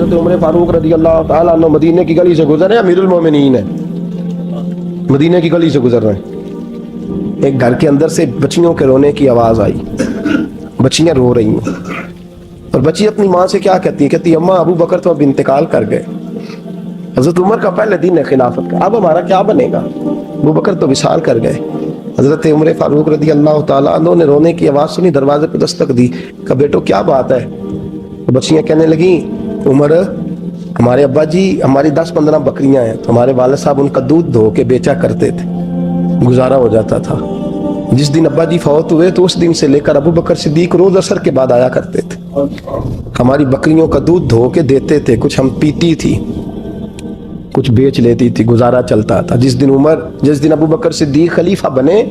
حضرت عمر فاروق رضی اللہ تعالیٰ عنہ مدینے کی گلی سے گزر رہے ہیں، امیر المومنین ہے، مدینے کی گلی سے گزر رہے ہیں، ایک گھر کے اندر سے بچیوں کے رونے کی آواز آئی، بچیاں رو رہی ہیں، اور بچی اپنی ماں سے کیا کہتی ہے؟ کہتی ہے اماں ابو بکر تو اب انتقال کر گئے، حضرت عمر کا پہلے دن ہے خلافت کا، اب ہمارا کیا بنے گا؟ ابو بکر تو وصال کر گئے۔ حضرت عمر فاروق رضی اللہ تعالیٰ عنہ نے رونے کی آواز سنی، دروازے پہ دستک دی، کہا بیٹو کیا بات ہے؟ تو بچیاں کہنے لگیں عمر ہمارے ابا جی ہماری 10-15 بکریاں ہیں، تو ہمارے والد صاحب ان کا دودھ دھو کے بیچا کرتے تھے، گزارا ہو جاتا تھا۔ جس دن ابا جی فوت ہوئے تو اس دن سے لے کر ابو بکر صدیق روز عصر کے بعد آیا کرتے تھے، ہماری بکریوں کا دودھ دھو کے دیتے تھے، کچھ ہم پیتی تھی، کچھ بیچ لیتی تھی، گزارا چلتا تھا۔ جس دن ابو بکر صدیق خلیفہ بنے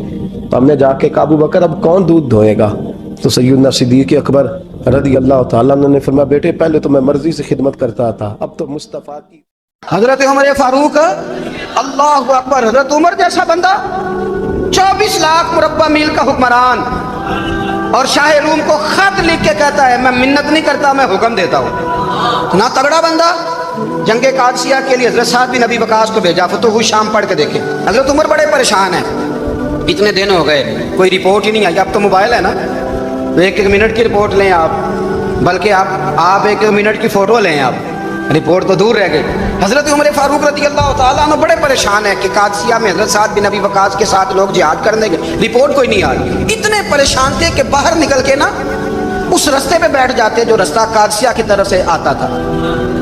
تو ہم نے جا کے کہا ابو بکر اب کون دودھ دھوئے گا؟ تو سیدنا صدیق اکبر رضی اللہ تعالیٰ عنہ نے فرمایا بیٹے پہلے تو میں مرضی سے خدمت کرتا تھا، اب تو مصطفیٰ کی۔ حضرت عمر فاروق اللہ اکبر، حضرت عمر جیسا بندہ 24 لاکھ مربع میل کا حکمران، اور شاہ روم کو خط لکھ کے کہتا ہے میں منت نہیں کرتا میں حکم دیتا ہوں۔ نہ تگڑا بندہ، جنگ قادسیہ کے لیے حضرت سعد بن ابی وقاص کو بھیجا، فتوح شام پڑھ کے دیکھیں۔ حضرت عمر بڑے پریشان ہیں، اتنے دن ہو گئے کوئی رپورٹ ہی نہیں آئی، اب تو موبائل ہے نا، ایک منٹ کی رپورٹ لیں آپ، بلکہ آپ ایک منٹ کی فوٹو لیں، آپ رپورٹ تو دور رہ گئی۔ حضرت عمر فاروق رضی اللہ تعالیٰ عنہ بڑے پریشان ہیں کہ قادسیہ میں حضرت سعد بن ابی وقاص کے ساتھ لوگ جہاد کرنے گئے، رپورٹ کوئی نہیں آئی۔ اتنے پریشان تھے کہ باہر نکل کے نا اس رستے پہ بیٹھ جاتے جو رستہ قادسیہ کی طرف سے آتا تھا،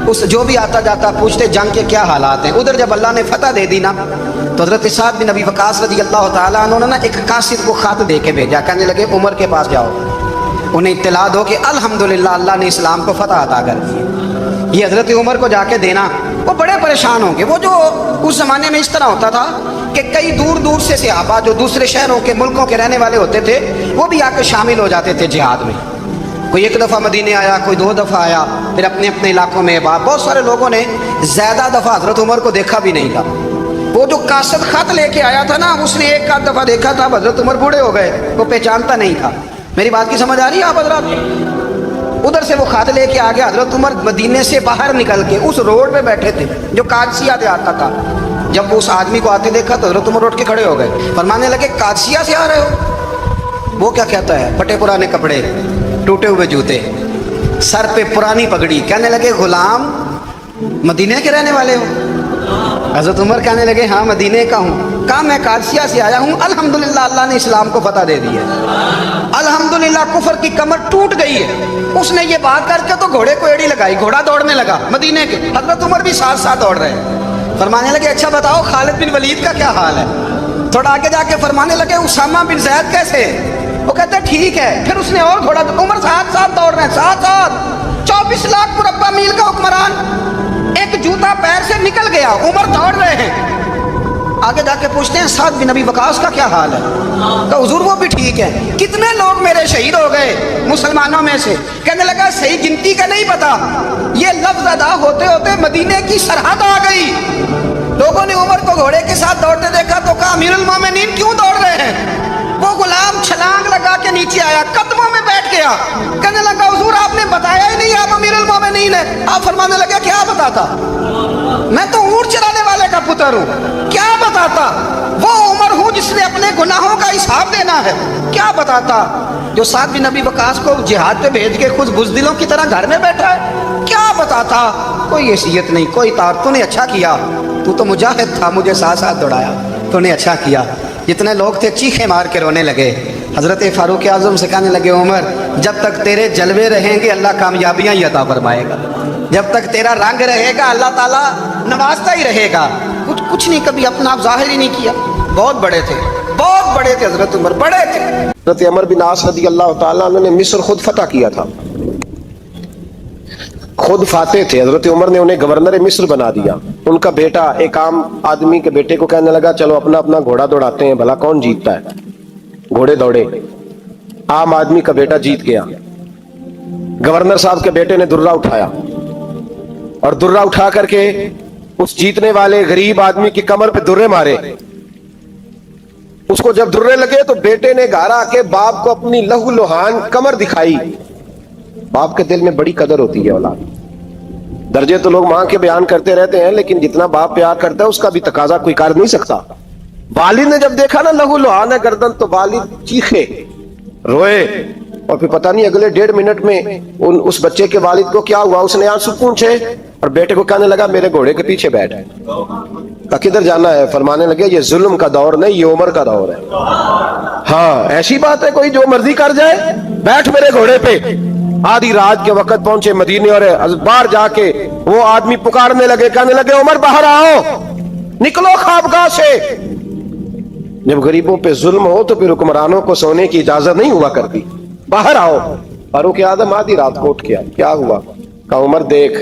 اس جو بھی آتا جاتا پوچھتے جنگ کے کیا حالات ہیں۔ ادھر جب اللہ نے فتح دے دی نا تو حضرت سعد بن ابی وقاص رضی اللہ تعالیٰ عنہ نے ایک قاصد کو خط دے کے بھیجا، کہنے لگے عمر کے پاس جاؤ، انہیں اطلاع دو کہ الحمدللہ اللہ نے اسلام کو فتح عطا کر دی۔ یہ حضرت عمر کو جا کے دینا، وہ بڑے پریشان ہوں گے۔ وہ جو اس زمانے میں اس طرح ہوتا تھا کہ کئی دور دور سے صحابہ جو دوسرے شہروں کے ملکوں کے رہنے والے ہوتے تھے وہ بھی آ کے شامل ہو جاتے تھے جہاد میں، کوئی ایک دفعہ مدینے آیا، کوئی 2 دفعہ آیا، پھر اپنے اپنے علاقوں میں بہت سارے لوگوں نے زیادہ دفعہ حضرت عمر کو دیکھا بھی نہیں تھا۔ وہ جو قاصد خط لے کے آیا تھا نا اس نے ایک آدھ دفعہ دیکھا تھا، حضرت عمر بوڑھے ہو گئے، وہ پہچانتا نہیں تھا۔ میری بات کی سمجھ آ رہی ہے آپ حضرات؟ ادھر سے وہ خط لے کے آ گیا، حضرت عمر مدینے سے باہر نکل کے اس روڈ پہ بیٹھے تھے جو قادسیہ سے آتا تھا۔ جب وہ اس آدمی کو آتے دیکھا تو حضرت عمر اٹھ کے کھڑے ہو گئے، فرمانے لگے قادسیہ سے آ رہے ہو؟ وہ کیا کہتا ہے؟ پھٹے پرانے کپڑے، ٹوٹے ہوئے جوتے، سر پہ پرانی پگڑی، کہنے لگے غلام مدینے کے رہنے والے ہو؟ حضرت عمر کہنے لگے ہاں مدینے کا ہوں۔ کہا میں قادسیہ سے آیا ہوں، الحمدللہ اللہ نے اسلام کو فتح دے دی ہے، الحمدللہ کفر کی کمر ٹوٹ گئی ہے۔ اس نے یہ بات کر کے تو گھوڑے کو ایڑی لگائی، گھوڑا دوڑنے لگا مدینے کے، حضرت عمر بھی ساتھ ساتھ دوڑ رہے ہیں۔ فرمانے لگے اچھا بتاؤ خالد بن ولید کا کیا حال ہے؟ تھوڑا آگے جا کے فرمانے لگے اسامہ بن زید کیسے؟ وہ کہتے ہیں ٹھیک ہے۔ پھر اس نے اور گھوڑا، عمر ساتھ ساتھ دوڑ رہے ہیں، ساتھ ساتھ 24 لاکھ مربع میل کا حکمران، ایک جوتا پیر سے نکل گیا، عمر دوڑ رہے ہیں۔ آگے جا کے پوچھتے ہیں سعد بن ابی وقاص کا کیا حال ہے؟ کہ حضور وہ بھی ٹھیک ہے۔ کتنے لوگ میرے شہید ہو گئے مسلمانوں میں سے؟ کہنے لگا صحیح گنتی کا نہیں پتا، یہ لفظ ادا ہوتے ہوتے مدینے کی سرحد آ گئی۔ لوگوں نے عمر کو گھوڑے کے ساتھ دوڑتے دیکھا تو کہا امیر المومنین کیوں دوڑ رہے ہیں؟ وہ غلام چھلانگ لگا کے نیچے آیا، قدموں میں بیٹھ گیا، کہنے لگا حضور آپ نے بتایا ہی نہیں آپ امیر المومنین ہیں۔ آپ فرمانے لگے کیا بتاتا؟ میں تو اونٹ چرانے والے کا پتر ہوں، کیا بتاتا؟ وہ عمر ہوں جس نے اپنے گناہوں کا حساب دینا ہے، کیا بتاتا؟ جو سعد بن ابی وقاص کو جہاد پہ بھیج کے خود بزدلوں کی طرح گھر میں بیٹھا ہے، کیا بتاتا؟ کوئی حیثیت نہیں، کوئی طاقت۔ تو نے اچھا کیا، تو تو مجاہد تھا، مجھے ساتھ ساتھ دوڑایا، تو نے اچھا کیا۔ جتنے لوگ تھے چیخیں مار کے رونے لگے۔ حضرت فاروق اعظم سے کہنے لگے عمر جب تک تیرے جلوے رہیں گے اللہ کامیابیاں ہی عطا فرمائے گا، جب تک تیرا رنگ رہے گا اللہ تعالیٰ نوازتا ہی رہے گا۔ کچھ نہیں کبھی اپنا آپ ظاہر ہی نہیں کیا۔ بہت بڑے تھے، بہت بڑے تھے حضرت عمر، بڑے تھے۔ حضرت عمر بن عاص رضی اللہ تعالیٰ عنہ نے مصر خود فتح کیا تھا، خود فاتح تھے۔ حضرت عمر نے انہیں گورنر مصر بنا دیا۔ ان کا بیٹا ایک عام آدمی کے بیٹے کو کہنے لگا چلو اپنا اپنا گھوڑا دوڑاتے ہیں، بھلا کون جیتتا ہے۔ گھوڑے دوڑے، عام آدمی کا بیٹا جیت گیا۔ گورنر صاحب کے بیٹے نے درہ اٹھایا اور درہ اٹھا کر کے اس جیتنے والے غریب آدمی کی کمر پہ درے مارے۔ اس کو جب درے لگے تو بیٹے نے گھر آ کے باپ کو اپنی لہو لہان کمر دکھائی۔ باپ کے دل میں بڑی قدر ہوتی ہے اولاد، درجے تو لوگ ماں کے بیان کرتے رہتے ہیں، لیکن جتنا باپ پیار کرتا ہے اس کا بھی تقاضا کوئی کر نہیں سکتا. والد نے جب دیکھا نا لہو لہان ہے گردن، تو والد چیخے، روئے، اور پھر پتہ نہیں اگلے 1.5 منٹ میں اس بچے کے والد کو کیا ہوا، اس نے آنسو پونچھے اور بیٹے کو کہنے لگا میرے گھوڑے کے پیچھے بیٹھ. کدھر جانا ہے؟ فرمانے لگے یہ ظلم کا دور نہیں، یہ عمر کا دور ہے. ہاں ایسی بات ہے کوئی جو مرضی کر جائے؟ بیٹھ میرے گھوڑے پہ. آدھی رات کے وقت پہنچے مدینے، اور باہر جا کے وہ آدمی پکارنے لگے، کہنے لگے عمر باہر آؤ، نکلو خوابگاہ سے. جب غریبوں پہ ظلم ہو تو پھر حکمرانوں کو سونے کی اجازت نہیں ہوا کرتی. باہر آؤ. فاروق اعظم آدھی رات کو اٹھ گیا، کیا ہوا؟ کہا عمر دیکھ،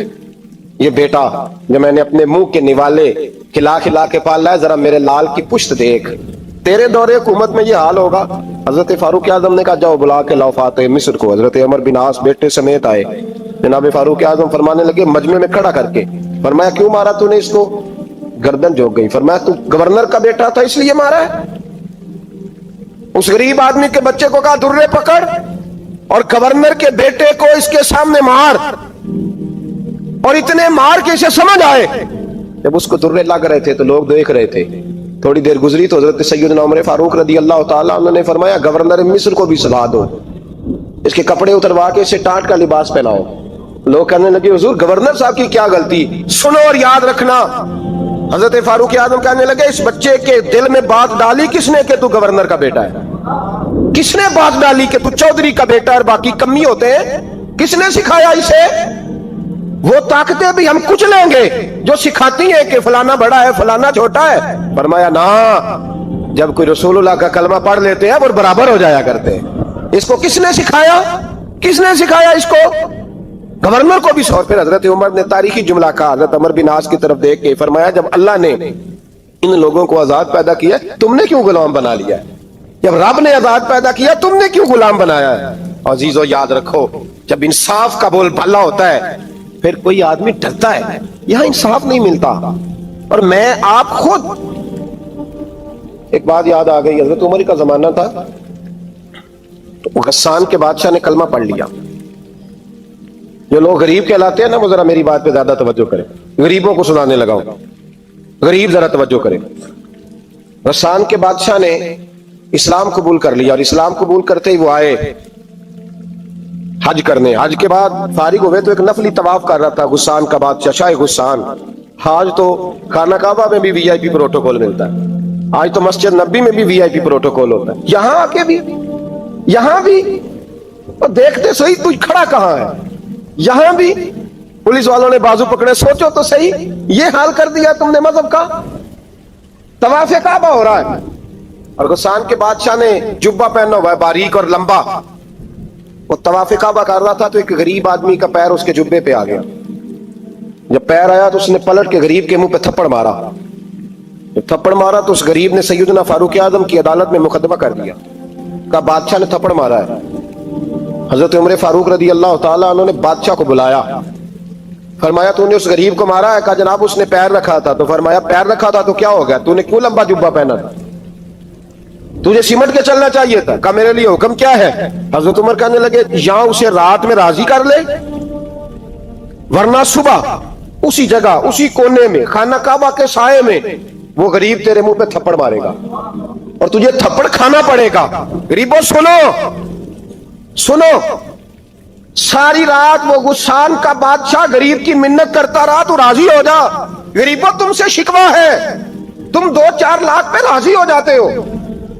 یہ بیٹا جو میں نے اپنے منہ کے نوالے کھلا کھلا کے پالا ہے، ذرا میرے لال کی پشت دیکھ. تیرے دور حکومت میں یہ حال ہوگا. حضرت فاروق اعظم نے کہا جاؤ بلا کے لاؤ فاتح مصر کو. حضرت عمر بن عاص بیٹے سمیت آئے. جناب فاروق اعظم فرمانے لگے مجمع میں کھڑا کر کے، فرمایا کیوں مارا تو نے اس کو؟ گردن جھک گئی. فرمایا تو گورنر کا بیٹا تھا اس لیے مارا ہے؟ اس غریب آدمی کے بچے کو کہا درے پکڑ اور گورنر کے بیٹے کو اس کے سامنے مار، اور اتنے مار کے اسے سمجھ آئے. جب اس کو درے لگ رہے تھے تو لوگ دیکھ رہے تھے. تھوڑی دیر گزری تو حضرت سیدنا عمر فاروق رضی اللہ تعالیٰ عنہ نے فرمایا گورنر مصر کو بھی سلا دو، اس کے کپڑے اتروا کے اسے ٹاٹ کا لباس پہناؤ. لوگ کہنے لگے حضور گورنر صاحب کی کیا غلطی؟ سنو اور یاد رکھنا. حضرت فاروق اعظم کہنے لگے اس بچے کے دل میں بات ڈالی کس نے کہ تو گورنر کا بیٹا ہے؟ کس نے بات ڈالی کہ تو چودھری کا بیٹا اور باقی کمی ہوتے ہیں؟ کس نے سکھایا اسے؟ وہ طاقتیں بھی ہم کچھ لیں گے جو سکھاتی ہیں کہ فلانا بڑا ہے فلانا چھوٹا ہے. فرمایا نا، جب کوئی رسول اللہ کا کلمہ پڑھ لیتے ہیں وہ برابر ہو جایا کرتے ہیں. اس کو کس نے سکھایا؟ کس نے سکھایا اس کو؟ گورنر کو بھی. اور پھر حضرت عمر نے تاریخی جملہ کہا حضرت عمر بن عاص کی طرف دیکھ کے، فرمایا جب اللہ نے ان لوگوں کو آزاد پیدا کیا تم نے کیوں غلام بنا لیا ہے؟ جب رب نے آزاد پیدا کیا تم نے کیوں غلام بنایا ہے؟ عزیزو یاد رکھو، جب انصاف کا بول بالا ہوتا ہے پھر کوئی آدمی ڈرتا ہے. یہاں انصاف نہیں ملتا. اور میں آپ خود ایک بات یاد آ گئی، حضرت عمر کا زمانہ تھا تو غسان کے بادشاہ نے کلمہ پڑھ لیا. جو لوگ غریب کہلاتے ہیں نا وہ ذرا میری بات پہ زیادہ توجہ کریں، غریبوں کو سنانے لگا ہوں، غریب ذرا توجہ کریں. غسان کے بادشاہ نے اسلام قبول کر لیا، اور اسلام قبول کرتے ہی وہ آئے حج کرنے. حج کے بعد فارغ ہوئے تو ایک نفلی طواف کر رہا تھا غسان کا بادشاہ شاہ غسان. آج تو خانہ کعبہ میں بھی وی آئی پی پروٹوکول ملتا ہے، آج تو مسجد نبی میں بھی وی آئی پی پروٹوکول ہوتا ہے. یہاں آ کے بھی، یہاں بھی اور دیکھتے صحیح تو کھڑا کہاں ہے؟ یہاں بھی پولیس والوں نے بازو پکڑے. سوچو تو صحیح، یہ حال کر دیا تم نے مذہب کا. طواف کعبہ ہو رہا ہے اور غسان کے بادشاہ نے جبہ پہنا ہوا ہے باریک اور لمبا. وہ طواف کعبہ کر رہا تھا تو ایک غریب آدمی کا پیر اس کے جبے پہ آ گیا. جب پیر آیا تو اس نے پلٹ کے غریب کے منہ پہ تھپڑ مارا. جب تھپڑ مارا تو اس غریب نے سیدنا فاروق اعظم کی عدالت میں مقدمہ کر دیا، کہا بادشاہ نے تھپڑ مارا ہے. حضرت عمر فاروق رضی اللہ تعالیٰ عنہ نے بادشاہ کو بلایا، فرمایا تو نے اس غریب کو مارا ہے؟ کہا جناب اس نے پیر رکھا تھا. تو فرمایا پیر رکھا تھا تو کیا ہو گیا؟ تو نے کیوں لمبا جبہ پہنا تھا؟ تجھے سمٹ کے چلنا چاہیے تھا. کہا میرے لیے حکم کیا ہے؟ حضرت عمر کہنے لگے یہاں اسے رات میں راضی کر لے، ورنہ صبح اسی جگہ اسی کونے میں خانہ کعبہ کے سائے میں وہ غریب تیرے منہ پہ تھپڑ مارے گا اور تجھے تھپڑ کھانا پڑے گا. غریبوں سنو سنو، ساری رات وہ غسان کا بادشاہ غریب کی منت کرتا رہا تو راضی ہو جا. غریبوں تم سے شکوہ ہے، تم 2-4 لاکھ پہ راضی ہو جاتے ہو.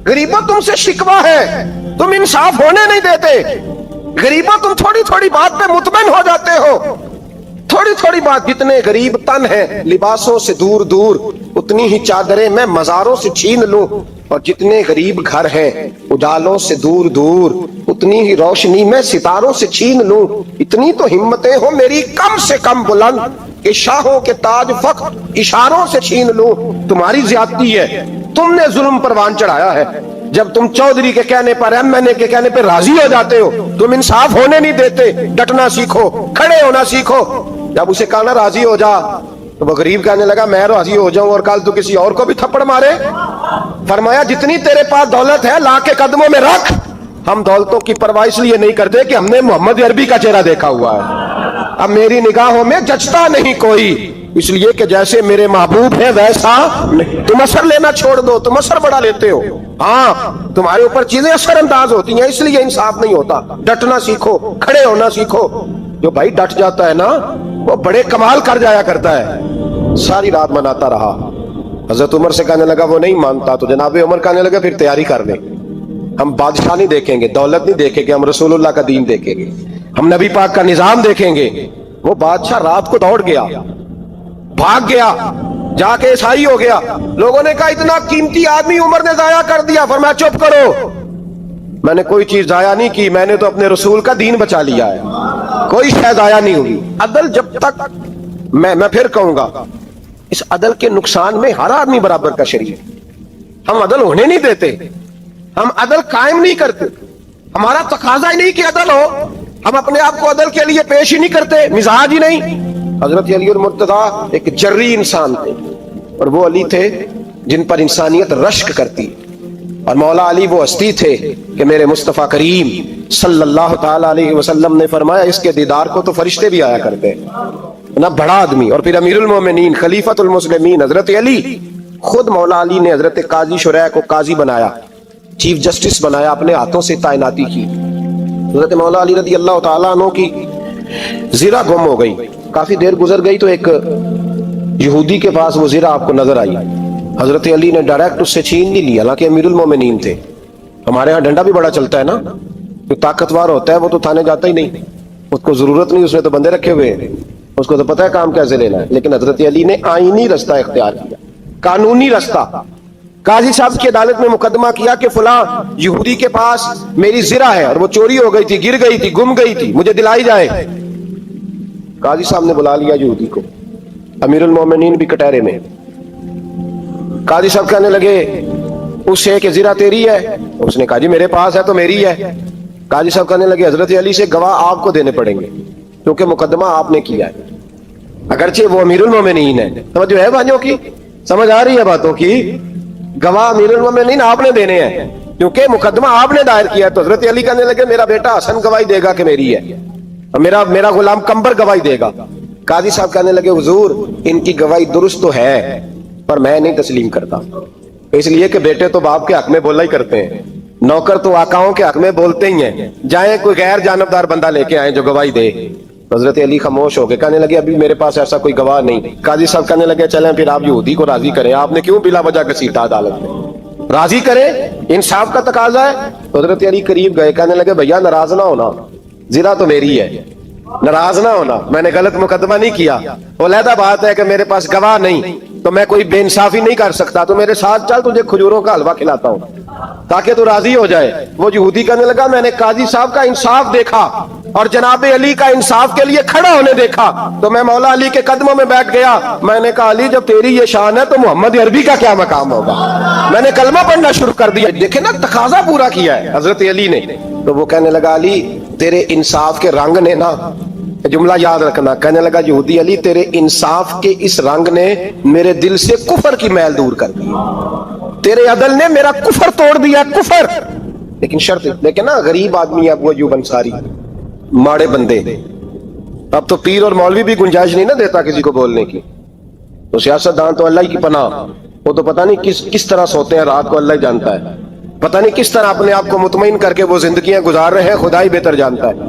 غریبوں تم سے شکوہ ہے، تم انصاف ہونے نہیں دیتے. غریبوں تم تھوڑی تھوڑی بات پہ مطمئن ہو جاتے ہو. تھوڑی تھوڑی بات، جتنے غریب تن ہیں لباسوں سے دور دور اتنی ہی چادریں میں مزاروں سے چھین لوں، اور جتنے غریب گھر ہیں اجالوں سے دور دور اتنی ہی روشنی میں ستاروں سے چھین لوں. اتنی تو ہمتیں ہو میری کم سے کم بلند کہ شاہوں کے تاج فخر اشاروں سے چھین لوں. تمہاری زیادتی ہے، تم نے ظلم پروان چڑھایا ہے. جب تم چودھری کے کہنے پر ایم این اے کے کہنے پہ راضی ہو جاتے ہو، تم انصاف ہونے نہیں دیتے. ڈٹنا سیکھو، کھڑے ہونا سیکھو. جب اسے کہا نا راضی ہو جا تو وہ غریب کہنے لگا میں راضی ہو جاؤں اور کل تو کسی اور کو بھی تھپڑ مارے. فرمایا جتنی تیرے پاس دولت ہے لا کے قدموں میں رکھ. ہم دولتوں کی پرواہ اس لیے نہیں کرتے کہ ہم نے محمد عربی کا چہرہ دیکھا ہوا ہے. اب میری نگاہوں میں جچتا نہیں کوئی، اس لیے کہ جیسے میرے محبوب ہیں ویسا نہیں۔ تم اثر لینا چھوڑ دو، تم اثر بڑا لیتے ہو، ہاں تمہارے اوپر چیزیں اثر انداز ہوتی ہیں، اس لیے انصاف نہیں ہوتا۔ ڈٹنا سیکھو، کھڑے ہونا سیکھو۔ جو بھائی ڈٹ جاتا ہے نا وہ بڑے کمال کر جایا کرتا ہے۔ ساری رات مناتا رہا، حضرت عمر سے کہنے لگا وہ نہیں مانتا، تو جناب عمر کہنے لگا پھر تیاری کر لیں، ہم بادشاہ نہیں دیکھیں گے، دولت نہیں دیکھیں گے، ہم رسول اللہ کا دین دیکھیں گے، ہم نبی پاک کا نظام دیکھیں گے۔ وہ بادشاہ رات کو دوڑ گیا، بھاگ گیا، جا کے عیسائی ہو گیا۔ لوگوں نے کہا اتنا قیمتی آدمی عمر نے ضائع کر دیا۔ فرمایا چپ کرو، میں نے کوئی چیز ضائع نہیں کی، میں نے تو اپنے رسول کا دین بچا لیا ہے، کوئی شے ضائع نہیں ہوئی۔ عدل جب تک میں پھر کہوں گا اس عدل کے نقصان میں ہر آدمی برابر کا شریک۔ ہم عدل ہونے نہیں دیتے، ہم عدل قائم نہیں کرتے، ہمارا تقاضا ہی نہیں کہ عدل ہو، ہم اپنے آپ کو عدل کے لیے پیش ہی نہیں کرتے، مزاج ہی نہیں۔ حضرت علی المرتضیٰ ایک جری انسان تھے، اور وہ علی تھے جن پر انسانیت رشک کرتی، اور مولا علی وہ ہستی تھے کہ میرے مصطفیٰ کریم صلی اللہ تعالی علیہ وسلم نے فرمایا اس کے دیدار کو تو فرشتے بھی آیا کرتے نا، بڑا آدمی۔ اور پھر امیر المومنین خلیفۃ المسلمین حضرت علی، خود مولا علی نے حضرت قاضی شریح کو قاضی بنایا، چیف جسٹس بنایا، اپنے ہاتھوں سے تعیناتی کی۔ حضرت مولا علی رضی اللہ تعالیٰ عنہ کی زرہ گم ہو گئی، کافی دیر گزر گئی تو ایک یہودی کے پاس وہ زرہ آپ کو نظر آئی۔ حضرت علی نے ڈائریکٹ اس سے چھین نہیں لیا، حالانکہ امیر المومنین تھے۔ ہمارے ہاں ڈنڈا بھی بڑا چلتا ہے نا، جو طاقتور ہوتا ہے وہ تو تھانے جاتا ہی نہیں، اس کو ضرورت نہیں، اس نے تو بندے رکھے ہوئے ہیں، اس کو تو پتہ ہے کام کیسے لینا ہے۔ لیکن حضرت علی نے آئینی رستہ اختیار کیا، قانونی رستہ۔ قاضی صاحب کی عدالت میں مقدمہ کیا کہ فلاں یہودی کے پاس میری زرہ ہے اور وہ چوری ہو گئی تھی، گر گئی تھی، گم گئی تھی، مجھے دلائی جائے۔ قاضی صاحب نے بلا لیا یہودی کو، امیر المومنین بھی کٹہرے میں۔ قاضی صاحب کہنے لگے اس سے کہ زرہ تیری ہے؟ اس نے کہا جی میرے پاس ہے تو میری ہے۔ قاضی صاحب کہنے لگے حضرت علی سے گواہ آپ کو دینے پڑیں گے کیونکہ مقدمہ آپ نے کیا ہے، اگرچہ وہ امیر المومنین ہے۔ توجہ ہے بھائیوں کی، سمجھ آ رہی ہے باتوں کی؟ گواہ امیر المومنین آپ نے دینے ہیں کیونکہ مقدمہ آپ نے دائر کیا ہے۔ تو حضرت علی کہنے لگے میرا بیٹا حسن گواہی دے گا کہ میری ہے، اور میرا غلام کمبر گواہی دے گا۔ قاضی صاحب کہنے لگے حضور ان کی گواہی درست تو ہے پر میں نہیں تسلیم کرتا، اس لیے کہ بیٹے تو باپ کے حق میں بولا ہی کرتے ہیں، نوکر تو آقاؤں کے حق میں بولتے ہی ہیں، جائیں کوئی غیر جانبدار بندہ لے کے آئیں جو گواہی دے۔ حضرت علی خاموش ہو گئے، کہنے لگے ابھی میرے پاس ایسا کوئی گواہ نہیں۔ قاضی صاحب کہنے لگے چلیں پھر آپ یہودی کو راضی کریں، آپ نے کیوں بلا وجہ گھسیٹا عدالت میں، راضی کریں، انصاف کا تقاضا ہے۔ حضرت علی قریب گئے، کہنے لگے بھیا ناراض نہ ہونا، زرہ تو میری ہے، ناراض نہ ہونا، میں نے غلط مقدمہ نہیں کیا، علیحدہ بات ہے کہ میرے پاس گواہ نہیں تو میں کوئی بے انصافی نہیں کر سکتا، تو میرے ساتھ چل تجھے کھجوروں کا حلوہ کھلاتا ہوں تاکہ تو راضی ہو جائے۔ وہ یہودی کہنے لگا میں نے قاضی صاحب کا انصاف دیکھا اور جناب علی کا انصاف کے لیے کھڑا ہونے دیکھا تو میں مولا علی کے قدموں میں بیٹھ گیا۔ میں نے کہا علی جب تیری یہ شان ہے تو محمد عربی کا کیا مقام ہوگا؟ میں نے کلمہ پڑھنا شروع کر دیا۔ دیکھیں نا تقاضا پورا کیا ہے حضرت علی نے۔ تو وہ کہنے لگا علی تیرے انصاف کے رنگ نے نا، جملہ یاد رکھنا، کہنے لگا یہودی علی تیرے انصاف کے اس رنگ نے میرے دل سے کفر کی میل دور کر دی، تیرے عدل نے میرا کفر توڑ دیا، کفر۔ لیکن شرط دیکھیں نا، غریب آدمی ابو ایوب انصاری، ماڑے بندے، اب تو پیر اور مولوی بھی گنجائش نہیں نہ دیتا کسی کو بولنے کی، تو سیاست دان تو اللہ کی پناہ، وہ تو پتہ نہیں کس طرح سوتے ہیں رات کو، اللہ ہی جانتا ہے، پتہ نہیں کس طرح اپنے آپ کو مطمئن کر کے وہ زندگیاں گزار رہے ہیں، خدا ہی بہتر جانتا ہے۔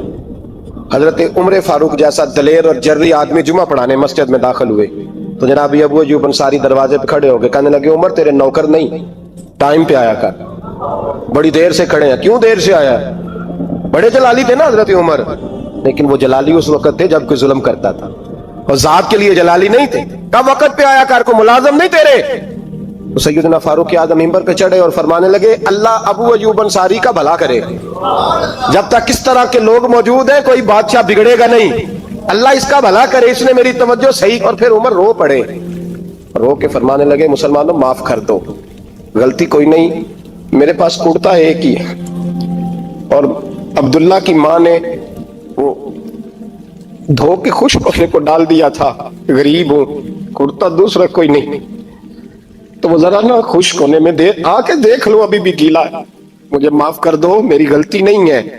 حضرت عمر فاروق جیسا دلیر اور جرری آدمی جمعہ پڑھانے مسجد میں داخل ہوئے تو جناب ابو ایوب انصاری دروازے پہ کھڑے ہو گئے، کہنے لگے عمر تیرے نوکر نہیں، ٹائم پہ آیا کر، بڑی دیر سے کھڑے ہیں، کیوں دیر سے آیا ہے؟ بڑے جلالی تھے نا حضرت عمر، لیکن وہ جلالی اس وقت تھے جب کوئی ظلم کرتا تھا، اور ذات کے لیے جلالی نہیں تھے۔ کب وقت پہ آیا کر، کو ملازم نہیں تیرے۔ تو سیدنا فاروق اعظم منبر پہ چڑھے اور فرمانے لگے اللہ ابو ایوب انصاری کا بھلا کرے، جب تک اس طرح کے لوگ موجود ہیں کوئی بادشاہ بگڑے گا نہیں، اللہ اس کا بھلا کرے، اس نے میری توجہ صحیح۔ اور پھر عمر رو پڑے، رو کے فرمانے لگے مسلمانوں معاف کر دو، غلطی کوئی نہیں، میرے پاس کرتا ایک ہی ہے، اور عبداللہ کی ماں نے وہ دھو کے خوش ہونے کو ڈال دیا تھا، غریب ہوں، کرتا دوسرا کوئی نہیں، تو وہ ذرا نا خشک ہونے میں آ کے دیکھ لو، ابھی بھی گیلا ہے، مجھے معاف کر دو، میری غلطی نہیں ہے۔